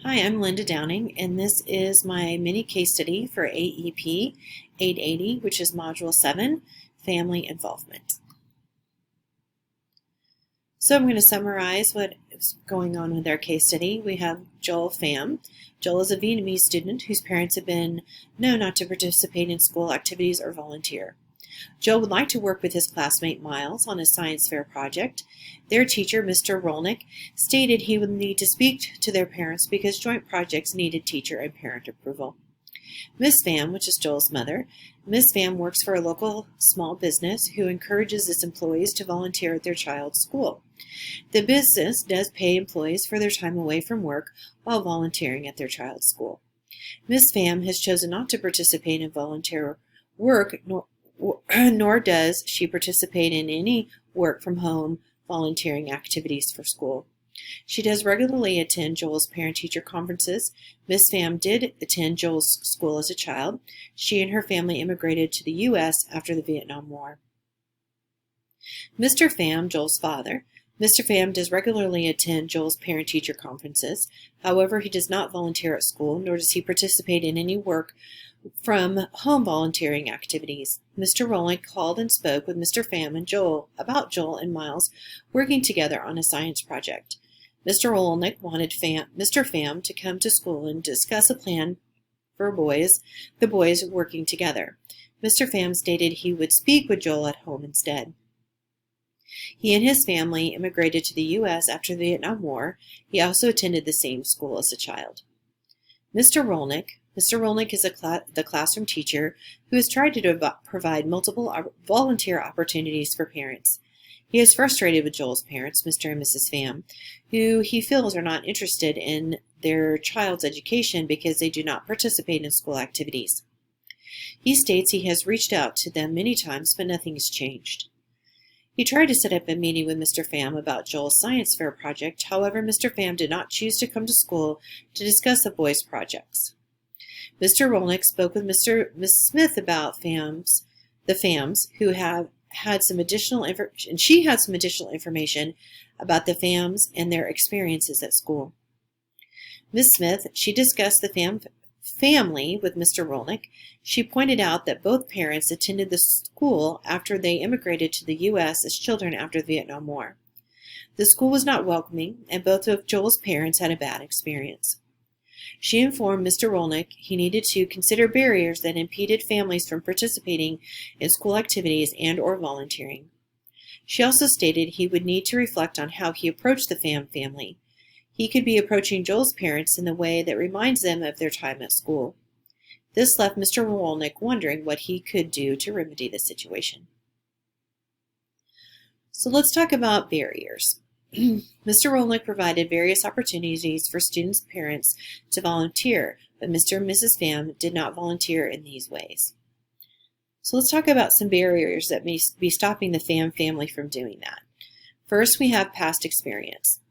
Hi, I'm Lynda Downing, and this is my mini case study for AEP 880, which is Module 7, Family Involvement. So I'm going to summarize what is going on with our case study. We have Joel Pham. Joel is a Vietnamese student whose parents have been known not to participate in school activities or volunteer. Joel would like to work with his classmate Miles on a science fair project. Their teacher, Mr. Rolnick, stated he would need to speak to their parents because joint projects needed teacher and parent approval. Miss Pham, which is Joel's mother, Miss Pham works for a local small business who encourages its employees to volunteer at their child's school. The business does pay employees for their time away from work while volunteering at their child's school. Miss Pham has chosen not to participate in volunteer work, nor does she participate in any work from home volunteering activities for school. She does regularly attend Joel's parent-teacher conferences. Miss Pham did attend Joel's school as a child. She and her family immigrated to the U.S. after the Vietnam War. Mr. Pham, Joel's father, Mr. Pham does regularly attend Joel's parent-teacher conferences. However, he does not volunteer at school, nor does he participate in any work from home volunteering activities. Mr. Rolnick called and spoke with Mr. Pham and Joel about Joel and Miles working together on a science project. Mr. Rolnick wanted Mr. Pham to come to school and discuss a plan for the boys working together. Mr. Pham stated he would speak with Joel at home instead. He and his family immigrated to the U.S. after the Vietnam War. He also attended the same school as a child. Mr. Rolnick is the classroom teacher who has tried to provide multiple volunteer opportunities for parents. He is frustrated with Joel's parents, Mr. and Mrs. Pham, who he feels are not interested in their child's education because they do not participate in school activities. He states he has reached out to them many times, but nothing has changed. He tried to set up a meeting with Mr. Pham about Joel's science fair project. However, Mr. Pham did not choose to come to school to discuss the boys' projects. Mr. Rolnick spoke with Miss Smith about the Phams, who have had some additional information, and she had some additional information about the Phams and their experiences at school. Miss Smith, she discussed the Pham family with Mr. Rolnick. She pointed out that both parents attended the school after they immigrated to the U.S. as children after the Vietnam War. The school was not welcoming, and both of Joel's parents had a bad experience. She informed Mr. Rolnick he needed to consider barriers that impeded families from participating in school activities and or volunteering. She also stated he would need to reflect on how he approached the Pham family. He could be approaching Joel's parents in the way that reminds them of their time at school. This left Mr. Rolnick wondering what he could do to remedy the situation. So let's talk about barriers. Mr. Rolnick provided various opportunities for students' parents to volunteer, but Mr. and Mrs. Pham did not volunteer in these ways. So let's talk about some barriers that may be stopping the Pham family from doing that. First, we have past experience.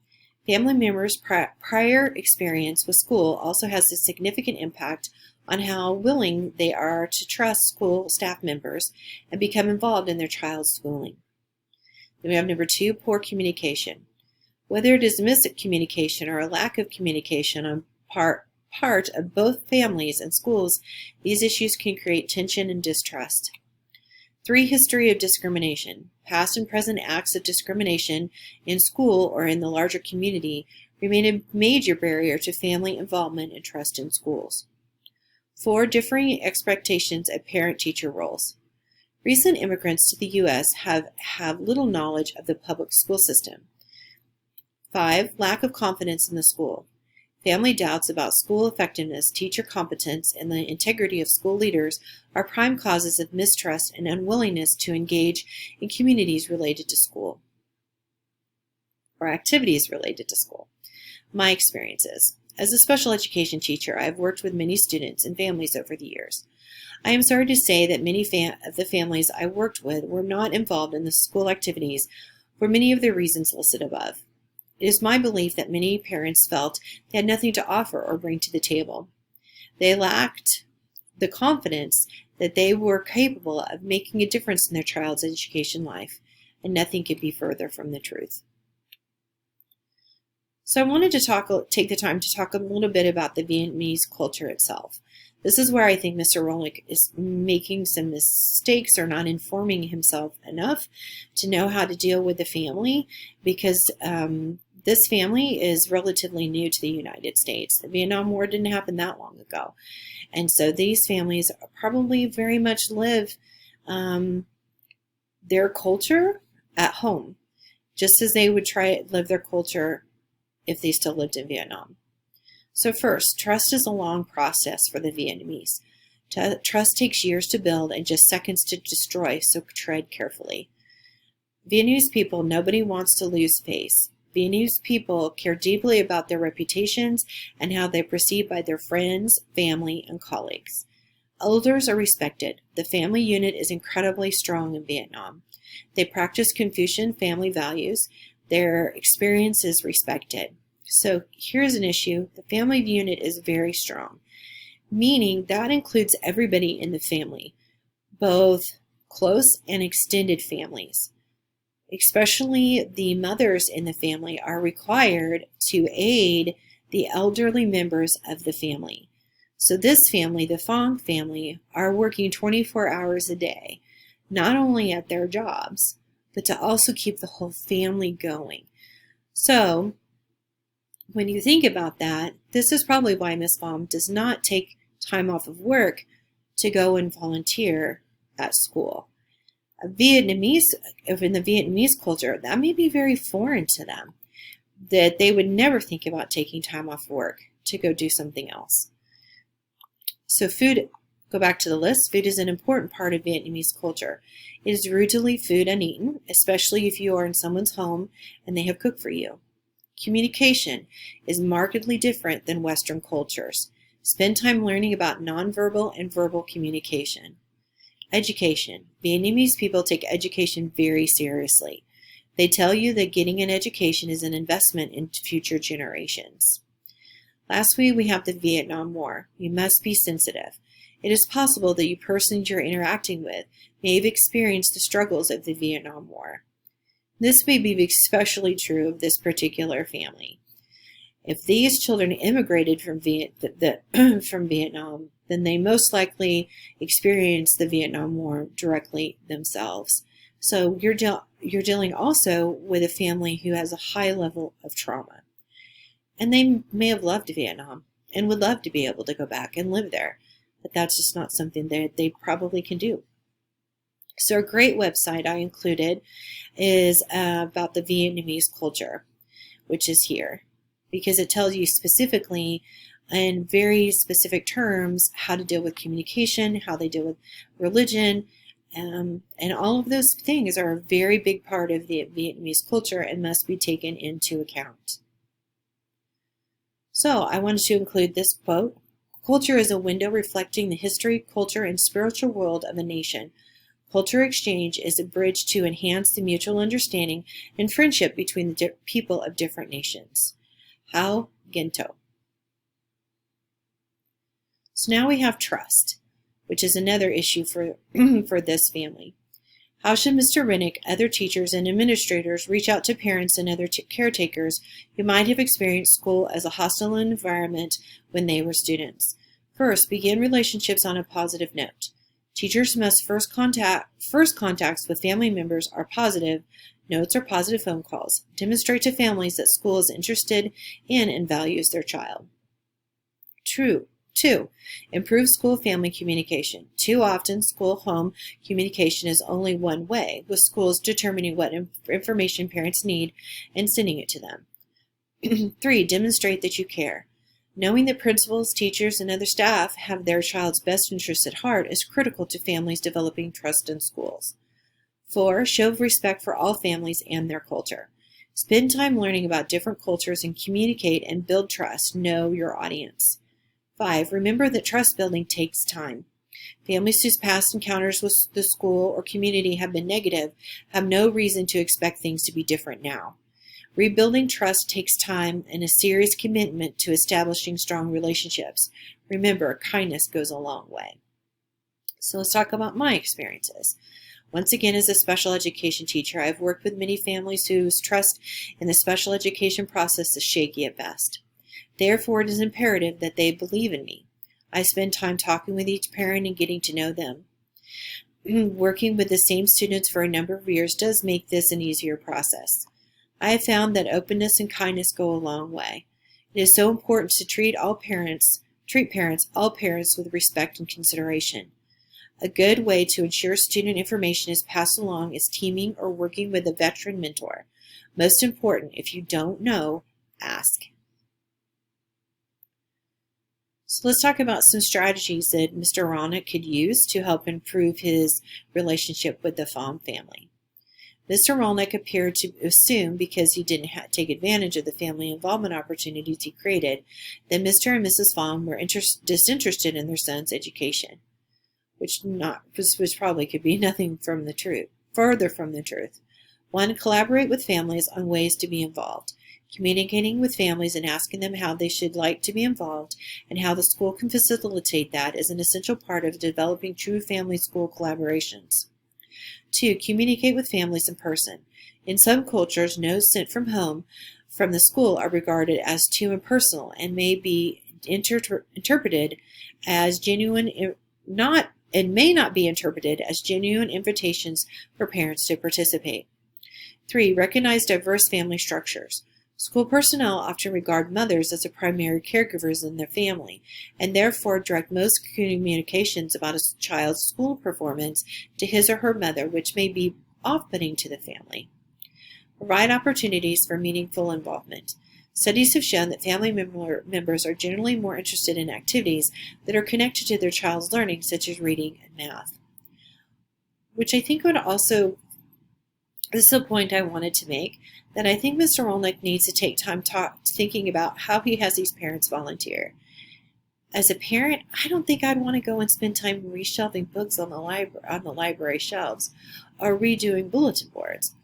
Family members' prior experience with school also has a significant impact on how willing they are to trust school staff members and become involved in their child's schooling. Then we have number 2, poor communication. Whether it is miscommunication or a lack of communication on part of both families and schools, these issues can create tension and distrust. 3, history of discrimination. Past and present acts of discrimination in school or in the larger community remain a major barrier to family involvement and trust in schools. 4, differing expectations of parent-teacher roles. Recent immigrants to the U.S. have little knowledge of the public school system. 5, lack of confidence in the school. Family doubts about school effectiveness, teacher competence, and the integrity of school leaders are prime causes of mistrust and unwillingness to engage in communities related to school or activities related to school. My experiences. As a special education teacher, I have worked with many students and families over the years. I am sorry to say that many of the families I worked with were not involved in the school activities for many of the reasons listed above. It is my belief that many parents felt they had nothing to offer or bring to the table. They lacked the confidence that they were capable of making a difference in their child's education life, and nothing could be further from the truth. So I wanted to take the time to talk a little bit about the Vietnamese culture itself. This is where I think Mr. Rolick is making some mistakes or not informing himself enough to know how to deal with the family, because this family is relatively new to the United States. The Vietnam War didn't happen that long ago. And so these families probably very much live their culture at home, just as they would try to live their culture if they still lived in Vietnam. So first, trust is a long process for the Vietnamese. Trust takes years to build and just seconds to destroy, so tread carefully. Vietnamese people, nobody wants to lose face. Vietnamese people care deeply about their reputations and how they're perceived by their friends, family, and colleagues. Elders are respected. The family unit is incredibly strong in Vietnam. They practice Confucian family values. Their experience is respected. So here's an issue. The family unit is very strong, meaning that includes everybody in the family, both close and extended families. Especially the mothers in the family are required to aid the elderly members of the family. So this family, the Phong family, are working 24 hours a day, not only at their jobs, but to also keep the whole family going. So when you think about that, this is probably why Miss Baum does not take time off of work to go and volunteer at school. In the Vietnamese culture, that may be very foreign to them, that they would never think about taking time off work to go do something else. So food, go back to the list, food is an important part of Vietnamese culture. It is rude to leave food uneaten, especially if you are in someone's home and they have cooked for you. Communication is markedly different than Western cultures. Spend time learning about nonverbal and verbal communication. Education. Vietnamese people take education very seriously. They tell you that getting an education is an investment in future generations. Lastly, we have the Vietnam War. You must be sensitive. It is possible that you persons you're interacting with may have experienced the struggles of the Vietnam War. This may be especially true of this particular family. If these children immigrated from Vietnam, then they most likely experienced the Vietnam War directly themselves. So you're dealing also with a family who has a high level of trauma. And they may have loved Vietnam and would love to be able to go back and live there, but that's just not something that they probably can do. So a great website I included is about the Vietnamese culture, which is here, because it tells you specifically in very specific terms how to deal with communication, how they deal with religion, and all of those things are a very big part of the Vietnamese culture and must be taken into account. So I wanted to include this quote: "Culture is a window reflecting the history, culture, and spiritual world of a nation. Culture exchange is a bridge to enhance the mutual understanding and friendship between the people of different nations." Hao Gento. So now we have trust, which is another issue for this family. How should Mr. Rennick, other teachers, and administrators reach out to parents and other caretakers who might have experienced school as a hostile environment when they were students? First, begin relationships on a positive note. Teachers must first contacts with family members are positive. Notes or positive phone calls. Demonstrate to families that school is interested in and values their child. Two, improve school-family communication. Too often, school-home communication is only one way, with schools determining what information parents need and sending it to them. 3, demonstrate that you care. Knowing that principals, teachers, and other staff have their child's best interests at heart is critical to families developing trust in schools. 4, show respect for all families and their culture. Spend time learning about different cultures and communicate and build trust. Know your audience. 5, remember that trust building takes time. Families whose past encounters with the school or community have been negative have no reason to expect things to be different now. Rebuilding trust takes time and a serious commitment to establishing strong relationships. Remember, kindness goes a long way. So let's talk about my experiences. Once again, as a special education teacher, I've worked with many families whose trust in the special education process is shaky at best. Therefore, it is imperative that they believe in me. I spend time talking with each parent and getting to know them. Working with the same students for a number of years does make this an easier process. I have found that openness and kindness go a long way. It is so important to treat all parents with respect and consideration. A good way to ensure student information is passed along is teaming or working with a veteran mentor. Most important, if you don't know, ask. So let's talk about some strategies that Mr. Rolnick could use to help improve his relationship with the Pham family. Mr. Rolnick appeared to assume, because he didn't take advantage of the family involvement opportunities he created, that Mr. and Mrs. Pham were disinterested in their son's education, which probably could be nothing from the truth, further from the truth. 1. Collaborate with families on ways to be involved. Communicating with families and asking them how they should like to be involved and how the school can facilitate that is an essential part of developing true family-school collaborations. 2. Communicate with families in person. In some cultures, notes sent from home from the school are regarded as too impersonal and may be interpreted as genuine, may not be interpreted as genuine invitations for parents to participate. 3. Recognize diverse family structures. School personnel often regard mothers as the primary caregivers in their family, and therefore direct most communications about a child's school performance to his or her mother, which may be off-putting to the family. Provide opportunities for meaningful involvement. Studies have shown that family members are generally more interested in activities that are connected to their child's learning, such as reading and math. Which I think would also, this is a point I wanted to make, that I think Mr. Rolnick needs to take time thinking about how he has these parents volunteer. As a parent, I don't think I'd want to go and spend time reshelving books on the library shelves or redoing bulletin boards.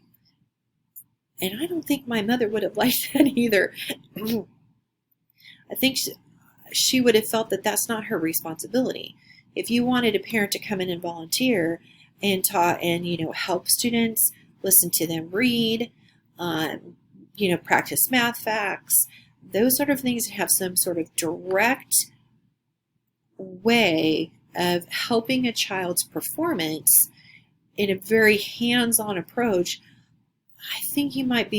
And I don't think my mother would have liked that either. I think she would have felt that that's not her responsibility. If you wanted a parent to come in and volunteer and help students, listen to them read, practice math facts, those sort of things that have some sort of direct way of helping a child's performance in a very hands-on approach, I think you might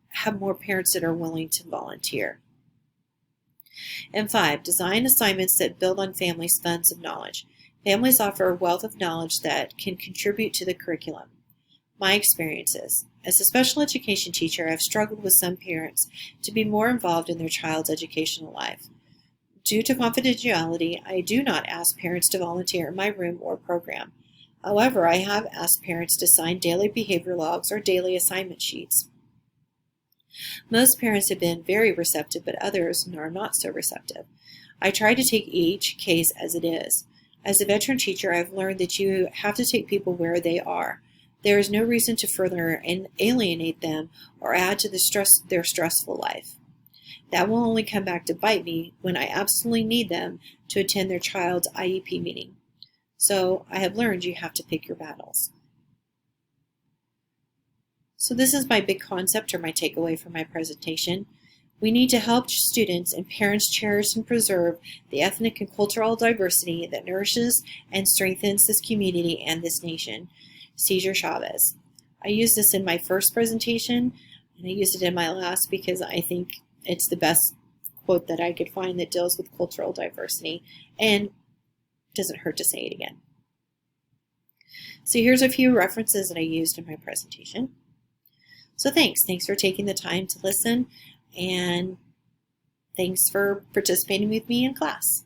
have more parents that are willing to volunteer. And 5, design assignments that build on families' funds of knowledge. Families offer a wealth of knowledge that can contribute to the curriculum. My experiences. As a special education teacher, I've struggled with some parents to be more involved in their child's educational life. Due to confidentiality, I do not ask parents to volunteer in my room or program. However, I have asked parents to sign daily behavior logs or daily assignment sheets. Most parents have been very receptive, but others are not so receptive. I try to take each case as it is. As a veteran teacher, I've learned that you have to take people where they are. There is no reason to further alienate them or add to their stressful life. That will only come back to bite me when I absolutely need them to attend their child's IEP meeting. So I have learned you have to pick your battles. So this is my big concept or my takeaway from my presentation. We need to help students and parents cherish and preserve the ethnic and cultural diversity that nourishes and strengthens this community and this nation. Cesar Chavez. I used this in my first presentation, and I used it in my last because I think it's the best quote that I could find that deals with cultural diversity, and doesn't hurt to say it again. So here's a few references that I used in my presentation. So thanks for taking the time to listen, and thanks for participating with me in class.